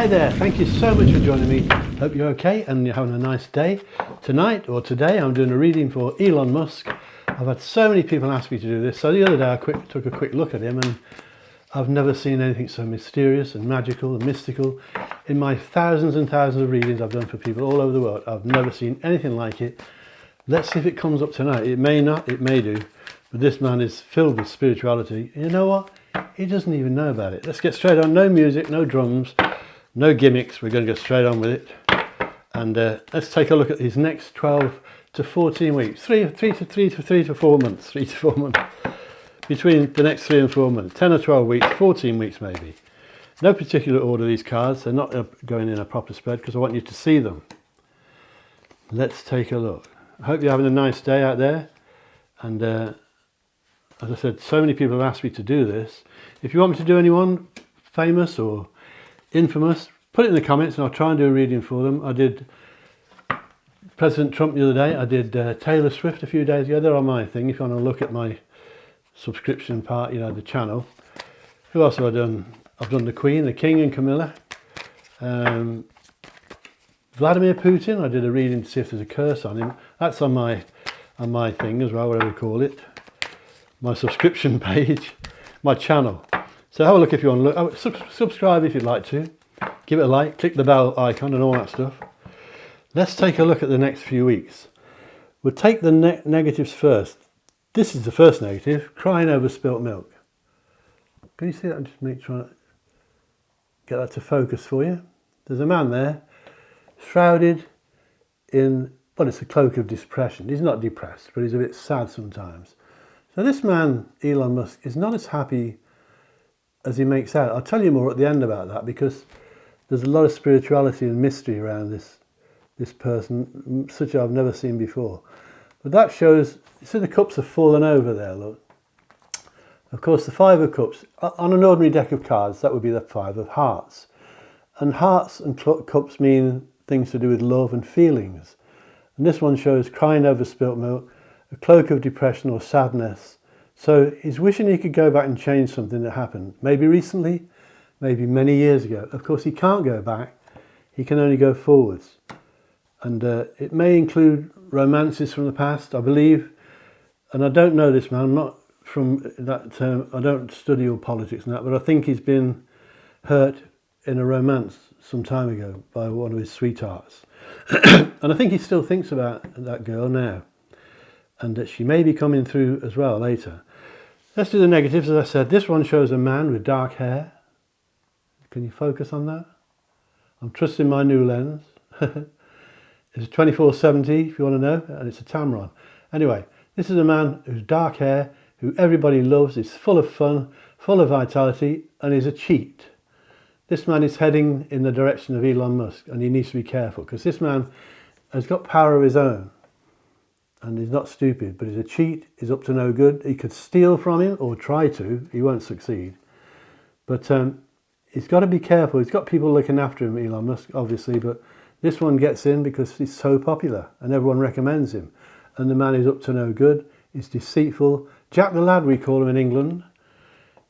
Hi there, thank you so much for joining me. Hope you're okay and you're having a nice day. Tonight or today I'm doing a reading for Elon Musk. I've had so many people ask me to do this. So the other day I took a quick look at him, and I've never seen anything so mysterious and magical and mystical. In my thousands and thousands of readings I've done for people all over the world, I've never seen anything like it. Let's see if it comes up tonight. It may not, it may do. But this man is filled with spirituality. You know what? He doesn't even know about it. Let's get straight on. No music, no drums, no gimmicks. We're going to go straight on with it. And let's take a look at these next 12 to 14 weeks. 3 to 4 months. 3 to 4 months. Between the next 3 and 4 months. 10 or 12 weeks, 14 weeks maybe. No particular order, these cards. They're not going in a proper spread because I want you to see them. Let's take a look. I hope you're having a nice day out there. And as I said, so many people have asked me to do this. If you want me to do anyone famous or infamous, put it in the comments and I'll try and do a reading for them. I did President Trump the other day. I did Taylor Swift a few days ago. They're on my thing. If you want to look at my subscription part, you know, the channel. Who else have I done? I've done the Queen, the King and Camilla. Vladimir Putin, I did a reading to see if there's a curse on him. That's on my thing as well, whatever you call it. My subscription page, my channel. So have a look if you want to look. Subscribe if you'd like to. Give it a like, click the bell icon and all that stuff. Let's take a look at the next few weeks. We'll take the negatives first. This is the first negative, crying over spilt milk. Can you see that? I'm just trying to get that to focus for you. There's a man there, shrouded in, well, it's a cloak of depression. He's not depressed, but he's a bit sad sometimes. So this man, Elon Musk, is not as happy as he makes out. I'll tell you more at the end about that, because there's a lot of spirituality and mystery around this person, such as I've never seen before. But that shows, you see the cups have fallen over there, look. Of course, the 5 of cups, on an ordinary deck of cards, that would be the 5 of hearts. And hearts and cups mean things to do with love and feelings. And this one shows crying over spilt milk, a cloak of depression or sadness. So he's wishing he could go back and change something that happened. Maybe recently, maybe many years ago. Of course, he can't go back. He can only go forwards. And it may include romances from the past, I believe. And I don't know this man. I'm not from that term. I don't study all politics and that. But I think he's been hurt in a romance some time ago by one of his sweethearts. And I think he still thinks about that girl now. And that she may be coming through as well later. Let's do the negatives. As I said, this one shows a man with dark hair. Can you focus on that? I'm trusting my new lens. It's a 2470 if you want to know, and it's a Tamron. Anyway, this is a man who's dark hair, who everybody loves, is full of fun, full of vitality, and is a cheat. This man is heading in the direction of Elon Musk, and he needs to be careful, because this man has got power of his own. And he's not stupid, but he's a cheat, he's up to no good. He could steal from him or try to, he won't succeed. But he's got to be careful. He's got people looking after him, Elon Musk, obviously, but this one gets in because he's so popular and everyone recommends him. And the man is up to no good, he's deceitful. Jack the Lad, we call him in England.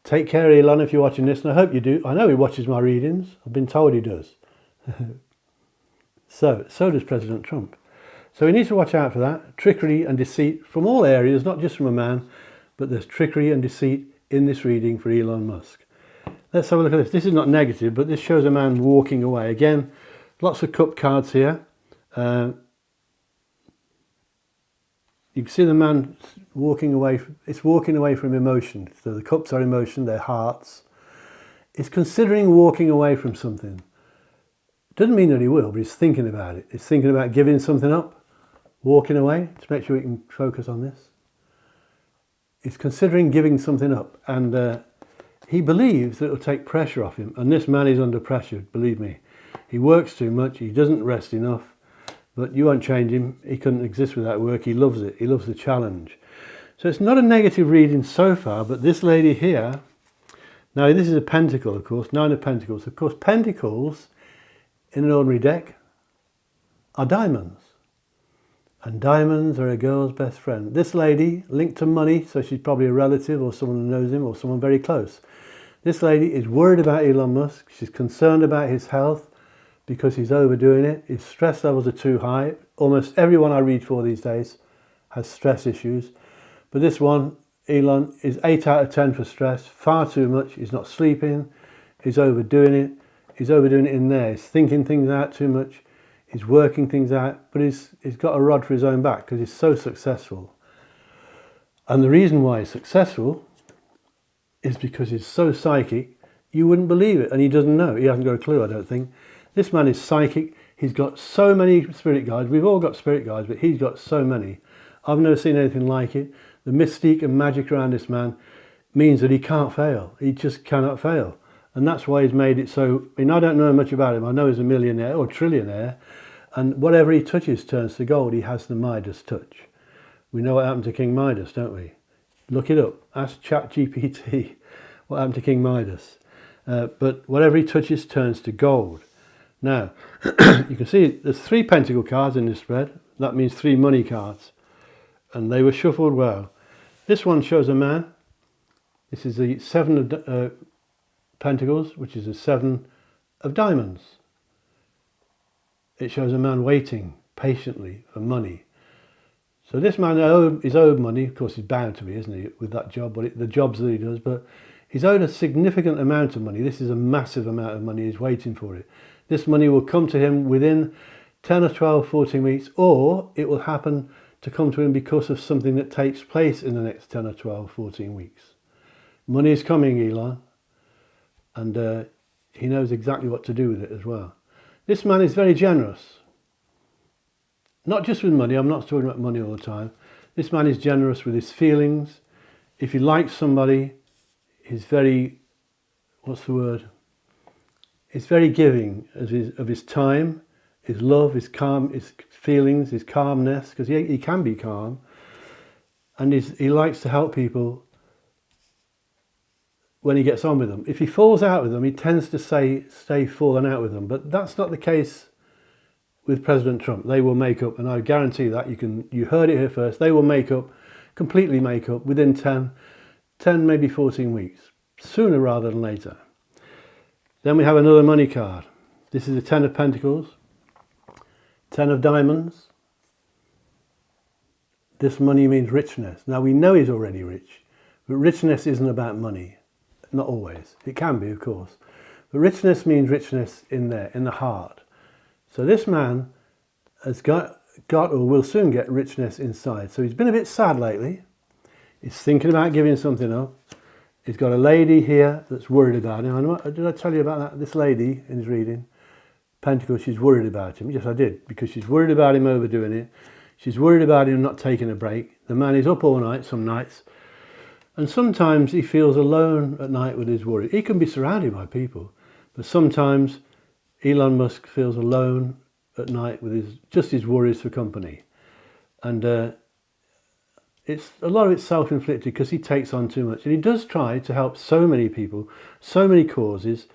Take care, Elon, if you're watching this, and I hope you do. I know he watches my readings. I've been told he does. So does President Trump. So we need to watch out for that. Trickery and deceit from all areas, not just from a man, but there's trickery and deceit in this reading for Elon Musk. Let's have a look at this. This is not negative, but this shows a man walking away. Again, lots of cup cards here. You can see the man walking away. It's walking away from emotion. So the cups are emotion, they're hearts. It's considering walking away from something. Doesn't mean that he will, but he's thinking about it. He's thinking about giving something up. Walking away, to make sure we can focus on this. He's considering giving something up, and he believes that it will take pressure off him, and this man is under pressure, believe me. He works too much, he doesn't rest enough, but you won't change him. He couldn't exist without work. He loves it. He loves the challenge. So it's not a negative reading so far, but this lady here, now this is a pentacle, of course, 9 of Pentacles. Of course, pentacles in an ordinary deck are diamonds. And diamonds are a girl's best friend. This lady, linked to money, so she's probably a relative or someone who knows him or someone very close. This lady is worried about Elon Musk. She's concerned about his health because he's overdoing it. His stress levels are too high. Almost everyone I read for these days has stress issues. But this one, Elon, is 8 out of 10 for stress. Far too much. He's not sleeping. He's overdoing it. He's overdoing it in there. He's thinking things out too much. He's working things out. But he's got a rod for his own back because he's so successful. And the reason why he's successful is because he's so psychic, you wouldn't believe it. And he doesn't know. He hasn't got a clue, I don't think. This man is psychic. He's got so many spirit guides. We've all got spirit guides, but he's got so many. I've never seen anything like it. The mystique and magic around this man means that he can't fail. He just cannot fail. And that's why he's made it so... I mean, I don't know much about him. I know he's a millionaire or trillionaire. And whatever he touches turns to gold. He has the Midas touch. We know what happened to King Midas, don't we? Look it up. Ask ChatGPT what happened to King Midas. But whatever he touches turns to gold. Now, you can see there's 3 pentacle cards in this spread. That means 3 money cards. And they were shuffled well. This one shows a man. This is the 7 of pentacles, which is the 7 of diamonds. It shows a man waiting patiently for money. So this man is owed money. Of course, he's bound to be, isn't he, with that job, the jobs that he does. But he's owed a significant amount of money. This is a massive amount of money. He's waiting for it. This money will come to him within 10 or 12, 14 weeks, or it will happen to come to him because of something that takes place in the next 10 or 12, 14 weeks. Money is coming, Elon, and he knows exactly what to do with it as well. This man is very generous. Not just with money. I'm not talking about money all the time. This man is generous with his feelings. If he likes somebody, he's very, what's the word? He's very giving of his time, his love, his calm, his feelings, his calmness, because he can be calm. And he likes to help people when he gets on with them. If he falls out with them, he tends to stay fallen out with them. But that's not the case with President Trump. They will make up, and I guarantee that. You heard it here first. They will make up, completely make up, within 10 maybe 14 weeks, sooner rather than later. Then we have another money card. This is the 10 of Pentacles, 10 of Diamonds. This money means richness. Now we know he's already rich, but richness isn't about money. Not always. It can be, of course. But richness means richness in there, in the heart. So this man has got or will soon get richness inside. So he's been a bit sad lately. He's thinking about giving something up. He's got a lady here that's worried about him. Did I tell you about that? This lady in his reading, Pentacles, she's worried about him. Yes, I did, because she's worried about him overdoing it. She's worried about him not taking a break. The man is up all night, some nights. And sometimes he feels alone at night with his worry. He can be surrounded by people, but sometimes Elon Musk feels alone at night with just his worries for company. And it's a lot of it's self-inflicted because he takes on too much. And he does try to help so many people, so many causes.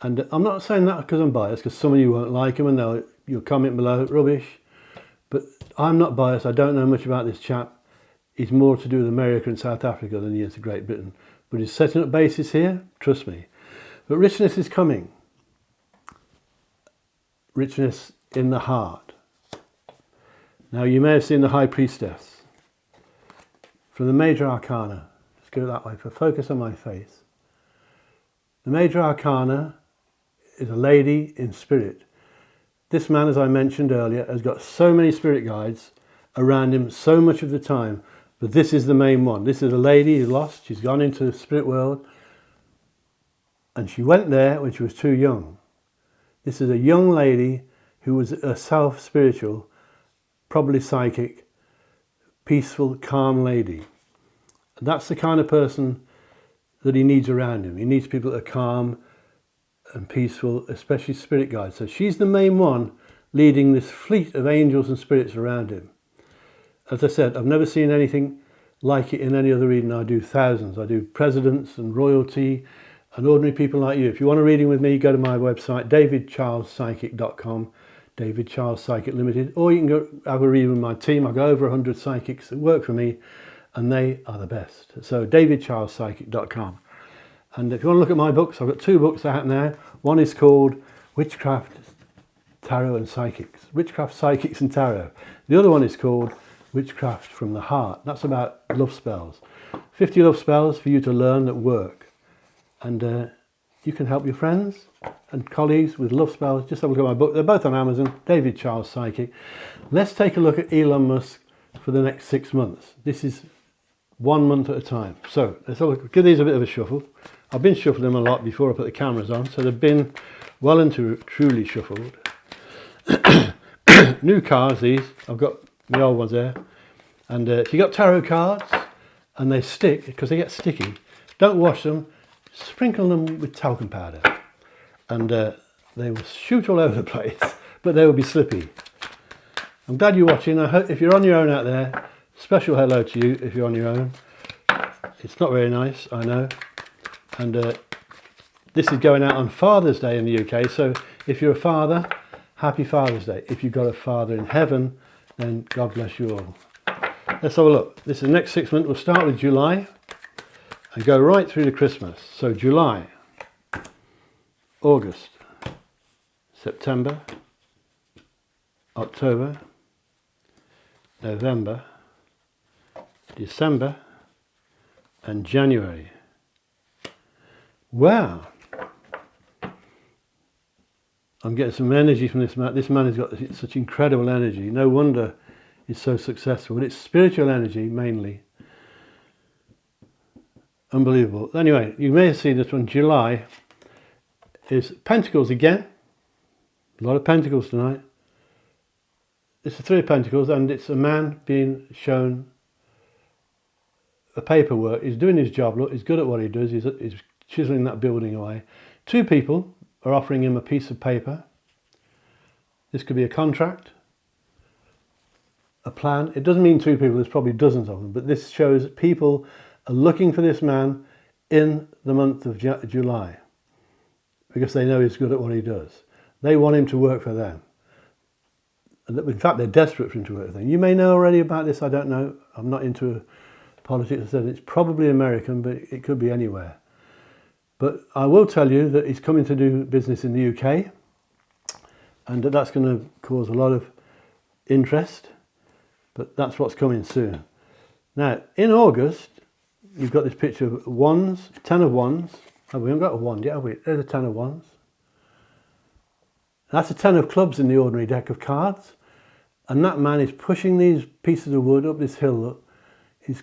And I'm not saying that because I'm biased, because some of you won't like him and you'll comment below, rubbish. But I'm not biased. I don't know much about this chap. He's more to do with America and South Africa than he is to Great Britain. But he's setting up bases here, trust me. But richness is coming. Richness in the heart. Now you may have seen the High Priestess. From the Major Arcana, let's go that way, for focus on my face. The Major Arcana is a lady in spirit. This man, as I mentioned earlier, has got so many spirit guides around him so much of the time, but this is the main one. This is a lady who's lost. She's gone into the spirit world, and she went there when she was too young. This is a young lady who was herself spiritual, probably psychic, peaceful, calm lady. And that's the kind of person that he needs around him. He needs people that are calm and peaceful, especially spirit guides. So she's the main one leading this fleet of angels and spirits around him. As I said, I've never seen anything like it in any other reading. I do thousands. I do presidents and royalty and ordinary people like you. If you want a reading with me, go to my website, davidcharlespsychic.com, David Charles Psychic Limited, or you can go have a reading with my team. I've got over 100 psychics that work for me, and they are the best. So davidcharlespsychic.com. And if you want to look at my books, I've got 2 books out now. One is called Witchcraft, Tarot and Psychics. Witchcraft, Psychics and Tarot. The other one is called Witchcraft from the Heart. That's about love spells. 50 love spells for you to learn that work. And you can help your friends and colleagues with love spells. Just have a look at my book. They're both on Amazon. David Charles Psychic. Let's take a look at Elon Musk for the next 6 months. This is 1 month at a time. So let's have a look. Give these a bit of a shuffle. I've been shuffling them a lot before I put the cameras on, so they've been well and truly shuffled. New cards, these. I've got the old ones there. And if you got tarot cards and they stick, because they get sticky, don't wash them. Sprinkle them with talcum powder. And they will shoot all over the place, but they will be slippy. I'm glad you're watching. I hope if you're on your own out there, special hello to you if you're on your own. It's not very nice, I know. And this is going out on Father's Day in the UK, so if you're a father, happy Father's Day. If you've got a father in heaven, then God bless you all. Let's have a look. This is the next 6 months. We'll start with July and go right through to Christmas. So July, August, September, October, November, December and January. Wow, I'm getting some energy from this man. This man has got such incredible energy. No wonder he's so successful. But it's spiritual energy mainly. Unbelievable. Anyway, you may have seen this one. July is Pentacles again. A lot of Pentacles tonight. It's the 3 of Pentacles, and it's a man being shown the paperwork. He's doing his job. Look, he's good at what he does. He's chiseling that building away. 2 people are offering him a piece of paper. This could be a contract, a plan. It doesn't mean 2 people, there's probably dozens of them, but this shows that people are looking for this man in the month of July because they know he's good at what he does. They want him to work for them. In fact, they're desperate for him to work for them. You may know already about this, I don't know. I'm not into politics. I said it's probably American, but it could be anywhere. But I will tell you that he's coming to do business in the UK, and that's going to cause a lot of interest, but that's what's coming soon. Now, in August, you've got this picture of wands, 10 of wands. Oh, we haven't got a wand yet, have we? There's a 10 of wands. That's a 10 of clubs in the ordinary deck of cards, and that man is pushing these pieces of wood up this hill. Look, he's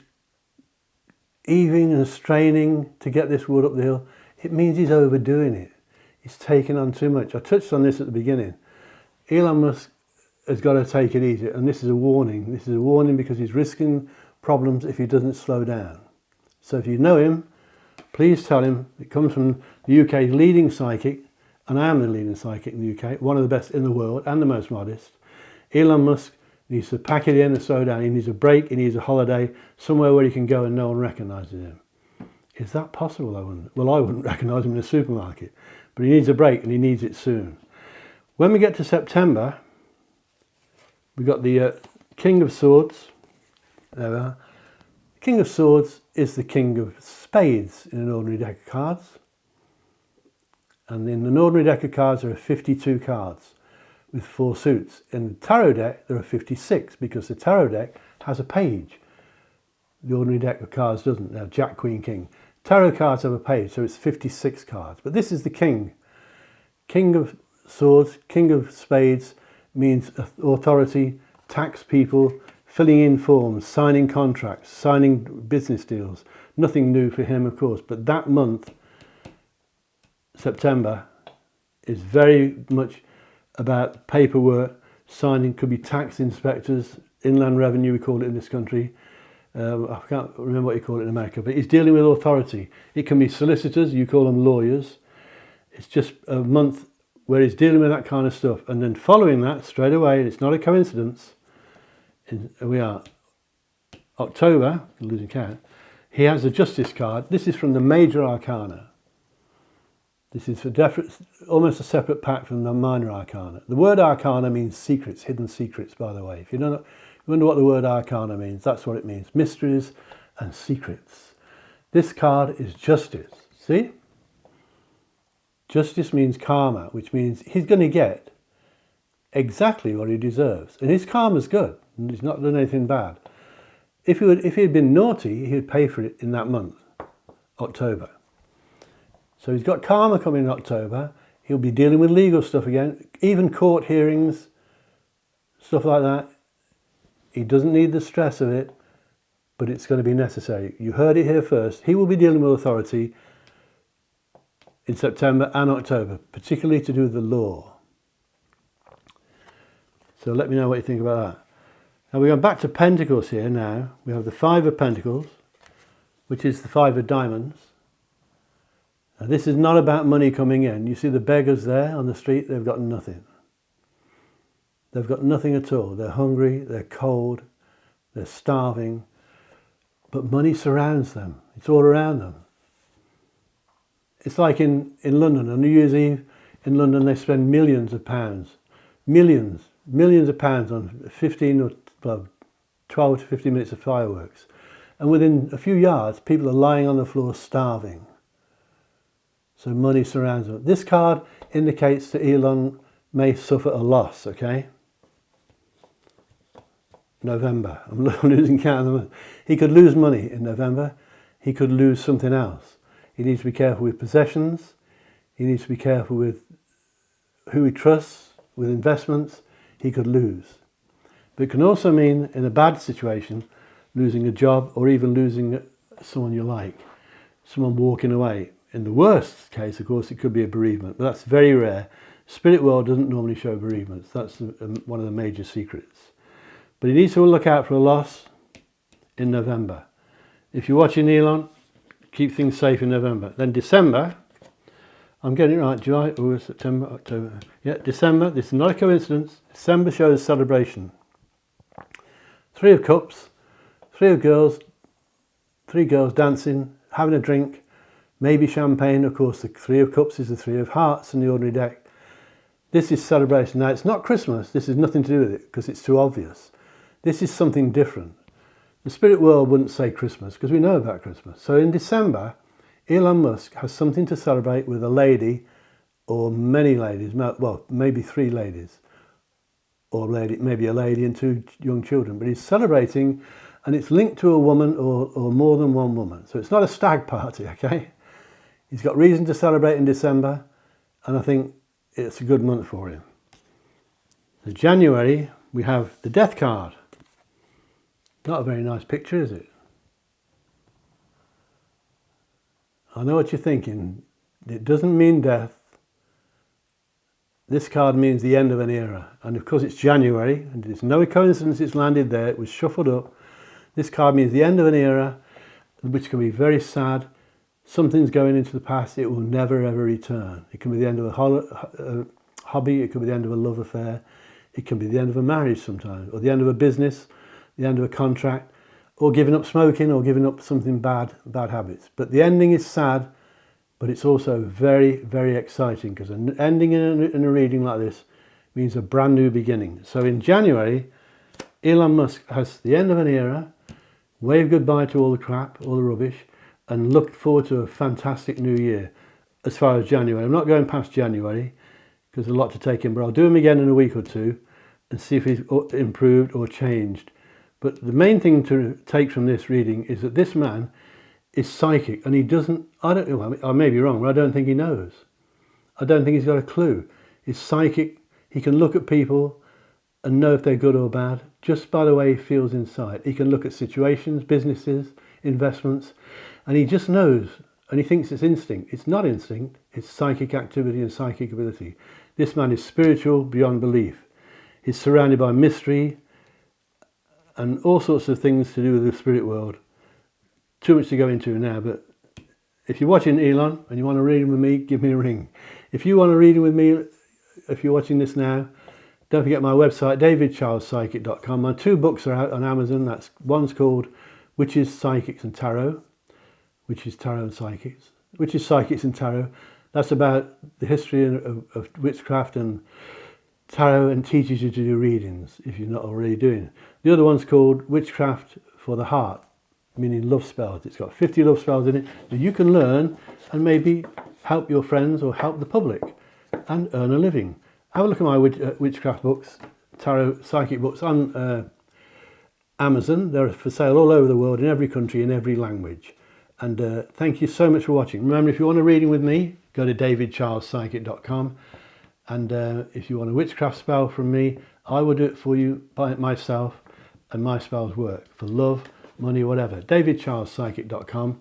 heaving and straining to get this wood up the hill. It means he's overdoing it. He's taking on too much. I touched on this at the beginning. Elon Musk has got to take it easy, and this is a warning. This is a warning because he's risking problems if he doesn't slow down. So if you know him, please tell him. It comes from the UK's leading psychic, and I am the leading psychic in the UK, one of the best in the world and the most modest. Elon Musk needs to pack it in and slow down. He needs a break, he needs a holiday, somewhere where he can go and no one recognises him. Is that possible? I wouldn't recognise him in a supermarket. But he needs a break, and he needs it soon. When we get to September, we've got the King of Swords. There we are. King of Swords is the King of Spades in an ordinary deck of cards. And in an ordinary deck of cards, there are 52 cards with 4 suits. In the tarot deck, there are 56 because the tarot deck has a page. The ordinary deck of cards doesn't. Now, Jack, Queen, King. Tarot cards have a page, so it's 56 cards. But this is the King. King of Swords, King of Spades means authority, tax people, filling in forms, signing contracts, signing business deals. Nothing new for him, of course. But that month, September, is very much about paperwork, signing. Could be tax inspectors, inland revenue, we call it in this country. I can't remember what you call it in America, but he's dealing with authority. It can be solicitors, you call them lawyers. It's just a month where he's dealing with that kind of stuff. And then following that, straight away, and it's not a coincidence, we are October, losing count, he has a Justice card. This is from the Major Arcana. This is almost a separate pack from the Minor Arcana. The word Arcana means secrets, hidden secrets, by the way. If you don't know, you wonder what the word Arcana means, that's what it means. Mysteries and secrets. This card is Justice. See? Justice means karma, which means he's going to get exactly what he deserves. And his karma's good. And he's not done anything bad. If he had been naughty, he would pay for it in that month, October. So he's got karma coming in October. He'll be dealing with legal stuff again, even court hearings, stuff like that. He doesn't need the stress of it, but it's going to be necessary. You heard it here first. He will be dealing with authority in September and October, particularly to do with the law. So let me know what you think about that. Now we're going back to Pentacles here now. We have the Five of Pentacles, which is the Five of Diamonds. Now this is not about money coming in. You see the beggars there on the street, they've got nothing. They've got nothing at all. They're hungry, they're cold, they're starving, but money surrounds them. It's all around them. It's like in London, on New Year's Eve in London, they spend millions of pounds, millions of pounds on 12 to 15 minutes of fireworks. And within a few yards, people are lying on the floor starving. So money surrounds them. This card indicates that Elon may suffer a loss, okay? November. I'm losing count of them. He could lose money in November. He could lose something else. He needs to be careful with possessions. He needs to be careful with who he trusts, with investments. He could lose. But it can also mean, in a bad situation, losing a job or even losing someone you like, someone walking away. In the worst case, of course, it could be a bereavement, but that's very rare. Spirit world doesn't normally show bereavements. That's one of the major secrets. But he needs to look out for a loss in November. If you're watching Elon, keep things safe in November. Then December, I'm getting it right, July, August, September, October. Yeah, December, this is not a coincidence. December shows celebration. Three of Cups, three girls dancing, having a drink, maybe champagne. Of course, the Three of Cups is the Three of Hearts in the ordinary deck. This is celebration. Now, it's not Christmas. This has nothing to do with it because it's too obvious. This is something different. The spirit world wouldn't say Christmas because we know about Christmas. So in December, Elon Musk has something to celebrate with a lady or many ladies, well, maybe three ladies, or maybe a lady and two young children. But he's celebrating, and it's linked to a woman or more than one woman. So it's not a stag party, okay? He's got reason to celebrate in December, and I think it's a good month for him. In January, we have the Death card. Not a very nice picture, is it? I know what you're thinking. It doesn't mean death. This card means the end of an era. And of course it's January, and it's no coincidence it's landed there. It was shuffled up. This card means the end of an era, which can be very sad. Something's going into the past. It will never, ever return. It can be the end of a hobby. It could be the end of a love affair. It can be the end of a marriage sometimes, or the end of a business, the end of a contract, or giving up smoking, or giving up something bad habits. But the ending is sad, but it's also very, very exciting, because an ending in a reading like this means a brand new beginning. So in January, Elon Musk has the end of an era, wave goodbye to all the crap, all the rubbish, and look forward to a fantastic new year as far as January. I'm not going past January because there's a lot to take in, but I'll do him again in a week or two and see if he's improved or changed. But the main thing to take from this reading is that this man is psychic, and he doesn't, I don't know, I may be wrong, but I don't think he knows. I don't think he's got a clue. He's psychic. He can look at people and know if they're good or bad just by the way he feels inside. He can look at situations, businesses, investments, and he just knows, and he thinks it's instinct. It's not instinct, it's psychic activity and psychic ability. This man is spiritual beyond belief. He's surrounded by mystery and all sorts of things to do with the spirit world. Too much to go into now, but if you're watching Elon and you want to read with me, give me a ring. If you want to read with me, if you're watching this now, don't forget my website, davidcharlespsychic.com. My two books are out on Amazon. One's called Witches, Psychics and Tarot, which is Tarot and Psychics. Witches, Psychics and Tarot. That's about the history of witchcraft and tarot, and teaches you to do readings if you're not already doing it. The other one's called Witchcraft for the Heart, meaning love spells. It's got 50 love spells in it that you can learn and maybe help your friends or help the public and earn a living. Have a look at my witchcraft books, tarot, psychic books on Amazon. They're for sale all over the world, in every country, in every language. And thank you so much for watching. Remember, if you want a reading with me, go to davidcharlespsychic.com. And if you want a witchcraft spell from me, I will do it for you by myself, and my spells work for love, money, whatever. davidcharlespsychic.com.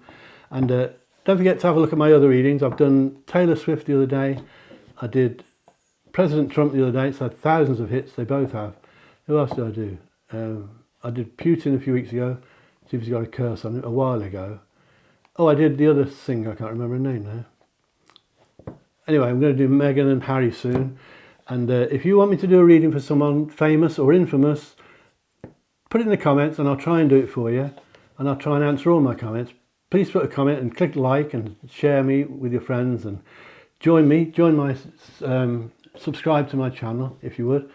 And don't forget to have a look at my other readings. I've done Taylor Swift the other day. I did President Trump the other day. It's had thousands of hits. They both have. Who else did I do? I did Putin a few weeks ago. See if he's got a curse on it, a while ago. Oh, I did the other singer. I can't remember her name now. Anyway, I'm going to do Meghan and Harry soon. And if you want me to do a reading for someone famous or infamous, put it in the comments and I'll try and do it for you. And I'll try and answer all my comments. Please put a comment and click like and share me with your friends, and join my subscribe to my channel if you would,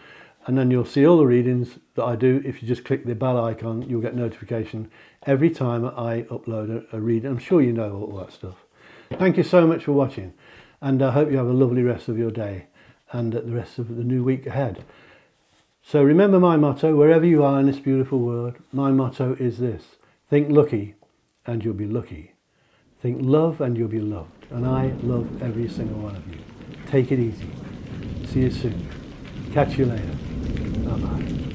and then you'll see all the readings that I do. If you just click the bell icon, you'll get notification every time I upload a reading. I'm sure you know all that stuff. Thank you so much for watching, and I hope you have a lovely rest of your day and the rest of the new week ahead. So remember my motto, wherever you are in this beautiful world, my motto is this: think lucky and you'll be lucky. Think love and you'll be loved. And I love every single one of you. Take it easy. See you soon. Catch you later. Bye-bye.